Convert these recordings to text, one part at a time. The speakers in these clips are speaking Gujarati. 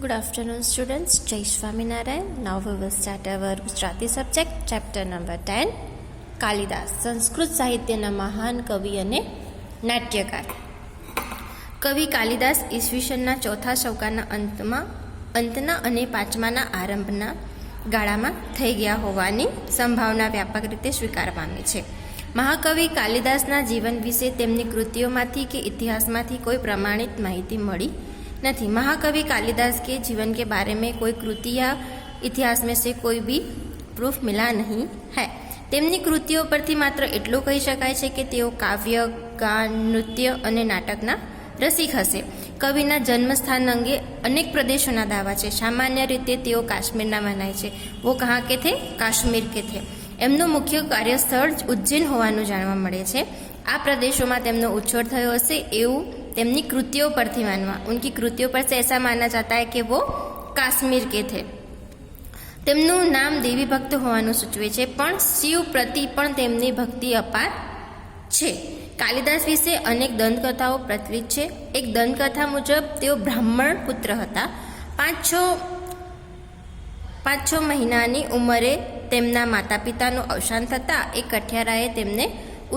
Good afternoon, students. Jai Swaminarayan. Now we will start our Gujarati subject, chapter number 10. Kalidas Sanskrit સાહિત્યના મહાન કવિ અને નાટ્યકાર. કવિ કાલિદાસ ઈસવીસનના ચોથા શકાના અંતના અને પાંચમાના આરંભના ગાળામાં થઈ ગયા હોવાની સંભાવના વ્યાપક રીતે સ્વીકાર પામી છે. મહાકવિ કાલિદાસના જીવન વિશે તેમની કૃતિઓમાંથી કે ઇતિહાસમાંથી કોઈ પ્રમાણિત માહિતી મળી नहीं. महाकवि कालिदास के जीवन के बारे में कोई कृति या इतिहास में से कोई भी प्रूफ मिला नहीं है. તેમની કૃતિઓ પરથી માત્ર એટલું કહી શકાય છે કે તેઓ કાવ્ય, ગાન, નૃત્ય અને નાટકના રસિક હશે. કવિના જન્મસ્થાન અંગે અનેક પ્રદેશોના દાવા છે. સામાન્ય રીતે તેઓ કાશ્મીરના મનાય છે. વો કહા કે થે? કાશ્મીર કે થે. એમનું મુખ્ય કાર્યસ્થળ ઉજ્જૈન હોવાનું જાણવા મળે છે. આ પ્રદેશોમાં તેમનો ઉછેર થયો હશે એવું તેમની કૃતિઓ પરથી માનવા. ઉનકી કૃતિઓ પર से ऐसा माना जाता है कि वो काश्मीर के थे. તેમનું નામ દેવી ભક્ત હોવાનું સૂચવે છે, પણ શિવ પ્રતિ પણ તેમની ભક્તિ અપાર છે. કાલિદાસ વિશે અનેક દંતકથાઓ પ્રચલિત છે. એક દંતકથા મુજબ તેઓ બ્રાહ્મણ પુત્ર હતા. 5-6 મહિનાની ઉંમરે તેમના માતા પિતાનું અવસાન થતાં એક કઠિયારાએ તેમને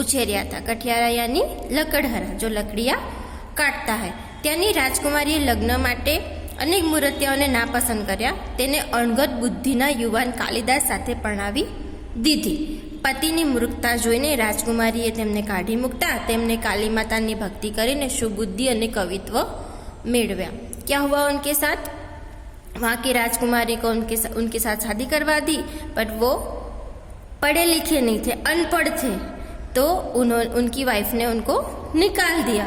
ઉછેર્યા હતા. કઠિયારા યાની લકડહરા, જો લકડિયા કાટતા હોય. ત્યાંની રાજકુમારીએ લગ્ન માટે અનેક મૂર્તિઓને નાપસંદ કર્યા. તેને અણગત બુદ્ધિના યુવાન કાલિદાસ સાથે પરણાવી દીધી. પતિની મૂર્ખતા જોઈને રાજકુમારીએ તેમને કાઢી મૂકતા તેમને કાલી માતાની ભક્તિ કરીને સુબુદ્ધિ અને કવિત્વ મેળવ્યા. क्या हुआ उनके साथ? वहाँ की राजकुमारी को उनके साथ शादी करवा दी, बट वो पढ़े लिखे नहीं थे, अनपढ़ थे, तो उनकी वाइफ ने उनको निकाल दिया.